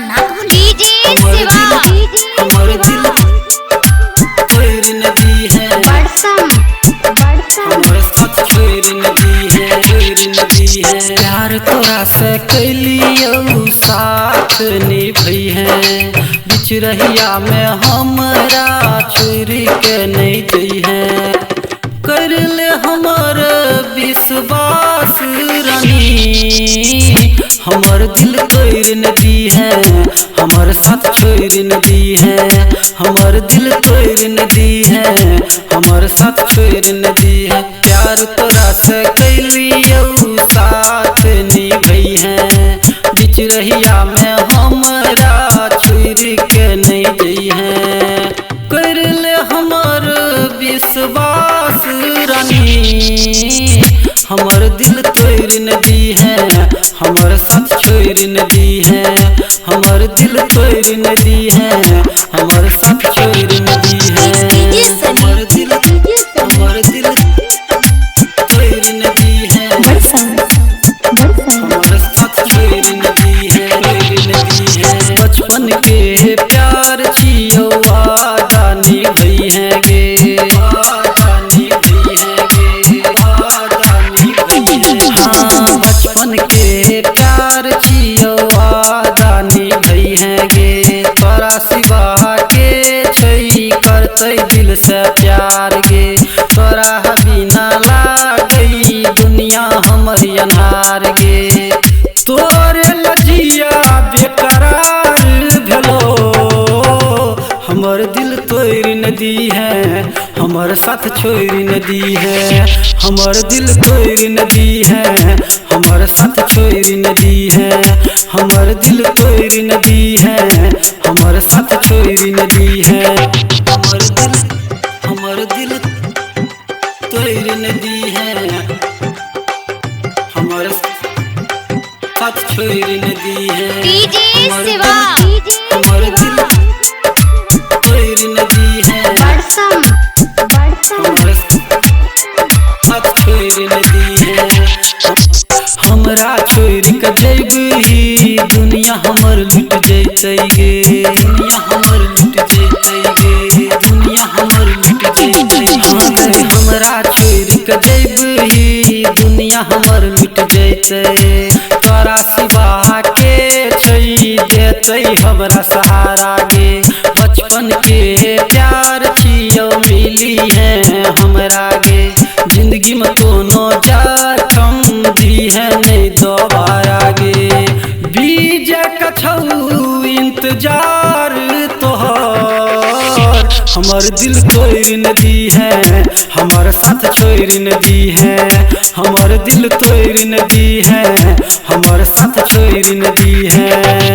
नाम डीजे शिवा हमर दिल तोड़ नदी है बड़सम हमर साथ छोड़ नदी है प्यार तोरा से कैलियो साथ निभई है बिच रहिया में हमरा छोड़ के नहीं जई है कर ले हमर विश्वास रानी हमर दिल तोड़ नदी है हमर साथ छोड़ नदी है हमर दिल तोड़ नदी है हमर साथ छोड़ नदी है प्यार तोरा से कैलियो साथ निभई है बिच रहिया में हमरा छोड़ के नहीं जई है कर ले हमर विश्वास रानी हमर दिल तोड़ नदी है हमर साथ छोड़ नदी है हमर दिल तोड़ नदी है हमर साथ छोड़ नदी है हमर दिल तोड़ नदी है हमर साथ छोड़ नदी है बचपन के प्यार छियो वादा निभई है गे बचपन के प्यार छियो वादा निभई है गे तोरा सिवा के छै करतै दिल से प्यार गे तोरा बिना लागई दुनिया हमर अन्हार गे तोरे लजिया बेकरार भेलो हमर दिल तोड़ नदी है हमर साथ छोड़ नदी है हमर दिल तोड़ नदी है हमर साथ छोड़ नदी है हमर दिल तोड़ नदी है हमर साथ छोड़ नदी है हमर दिल तोड़ नदी है हमर साथ छोड़ नदी है डीजे शिवा हमर दिल तोड़ नदी है बड़सम हमर साथ छोड़ नदी है हमरा छोड़ के जैबही दुनिया हमर लुट जैतै गे दुनिया हमर लुट जैतै गे दुनिया हमर लुट जैतै हमरा छोड़ के जैबही दुनिया हमर लुट जैतै तोरा सिवा के छै देतै हमरा सहारा गे बचपन के प्यार छियो मिली है हमरा गे जिंदगी में कोनो जखम दी है नहीं दोबारा गे बीजे कछौ इंतजार तोहर हमर दिल तोड़ नदी है हमर साथ छोड़ नदी है हमर दिल तोड़ नदी है हमर साथ छोड़ नदी है।